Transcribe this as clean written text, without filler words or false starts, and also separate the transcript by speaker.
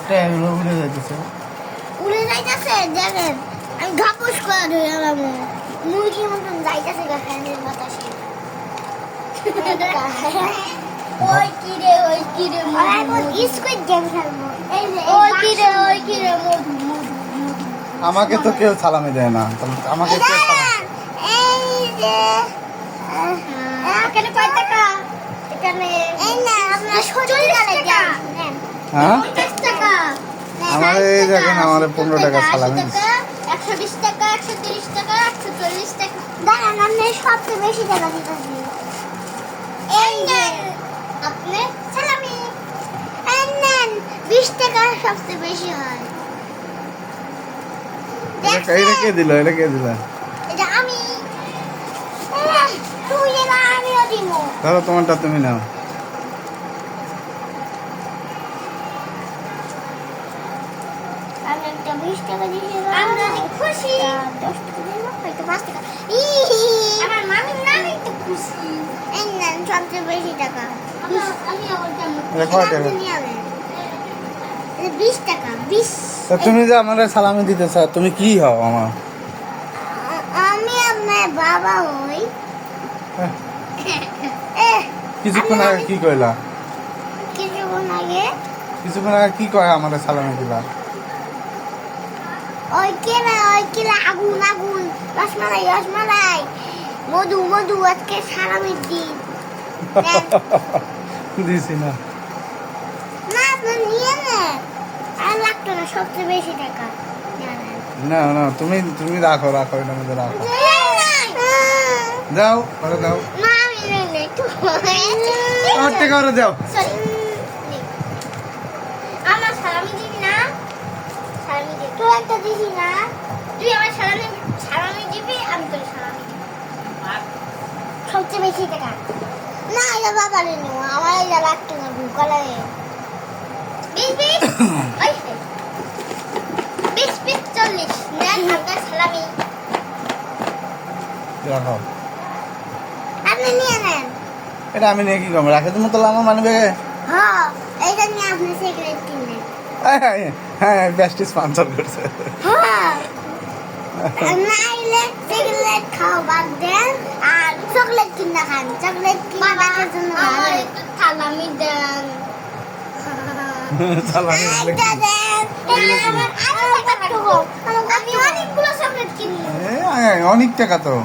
Speaker 1: ট্যাগুলো উড়ে যাইতেছে।
Speaker 2: উড়ে যাইতেছে দেখেন, আমি ঘাপুস করে ধরে গেলাম, মুরগির মতন যাইতেছে ফ্যানের বাতাসে। ওই কিরে স্কুইড গেম খেলবো। ওই কিরে মধু মধু মধু।
Speaker 1: আমাকে তো কেউ সালামি দেয় না, আমাকে কেউ সালামি।
Speaker 2: এই যে এখানে কয় টাকা? এখানে এই না আপনার 40 টাকা নেন।
Speaker 1: হ্যাঁ
Speaker 2: 50 টাকা।
Speaker 1: আমার এই দেখেন, আমার 15 টাকা সালামি দিচ্ছে।
Speaker 2: 120 টাকা, 130 টাকা, 140 টাকা। দাঁড়ান, আপনি সবচেয়ে বেশি টাকা দিতেছি। এই নেন আপনি সালামি। এই নেন 20 টাকা সবচেয়ে বেশি হয়।
Speaker 1: এটা কে দিল? এটা কে দিল?
Speaker 2: এটা আমি। তুই এরা আমিও দিব।
Speaker 1: ধরো তোমারটা তুমি নাও।
Speaker 2: আমি একটা 20 টাকা দিয়ে আমরা খুশি। 10 টাকা দিলাম, হয়তো 5 টাকা। আমার মামির নামই তো খুশি। এই নেন সবচেয়ে বেশি টাকা। আমি আবার কেমন?
Speaker 1: এটা কয় টাকা?
Speaker 2: 20 টাকা। 20।
Speaker 1: তা তুমি যে আমার সালামি দিতে চাও, তুমি কি হও আমার?
Speaker 2: আমি আপনার বাবা হই।
Speaker 1: কিছুক্ষণ আগে কি কইলা?
Speaker 2: কিছুক্ষণ আগে
Speaker 1: কিছুক্ষণ আগে কি কয় আমার সালামি দিলা?
Speaker 2: ওই কেলা আগুন আগুন, রসমালাই রসমালাই, মধু মধু, আজকে সালামির দিন।
Speaker 1: দিছি না।
Speaker 2: না আপনি নিয়ে নেন, আর লাগতো না, সবচেয়ে বেশি টাকা।
Speaker 1: না না, তুমি রাখো রাখো, এটার মধ্যে রাখো। যাও করে দাও।
Speaker 2: না আমি নেই নেই, একটু
Speaker 1: আমার টাকা করে যাও।
Speaker 2: সরি। আমার সালামি দিবি না? সালামি দিবি। তুই একটা দিবি না? তুই আমার সালামি দিবি, আমি তোর সালামি দিব। সবচেয়ে বেশি টাকা। না এটা বাবা নেই, আমার এটা লাগতো না, ভুকা লাগে। 20 40 নেন আপনার সালামি।
Speaker 1: রাখো।
Speaker 2: আপনি নিয়ে নেন।
Speaker 1: এটা আমি নিয়ে কি করবো? রাখে তুমি তো আমার মানি ব্যাগে।
Speaker 2: হ্যাঁ, এইটা নিয়ে আপনি সিগারেট কিনবেন।
Speaker 1: হ্যাঁ বেস্ট স্পন্সর করছে।
Speaker 2: হ্যাঁ, নাইলে সিগারেট খাওয়া বাদ দেন আর চকলেট কিনা খান। চকলেট কিনা বাচ্চার জন্য ভালো। একটু সালামি দেন।
Speaker 1: সালামি
Speaker 2: এইটা দেন। আমি অনেকগুলো চকলেট কিনবো।
Speaker 1: অনেক টাকা তো।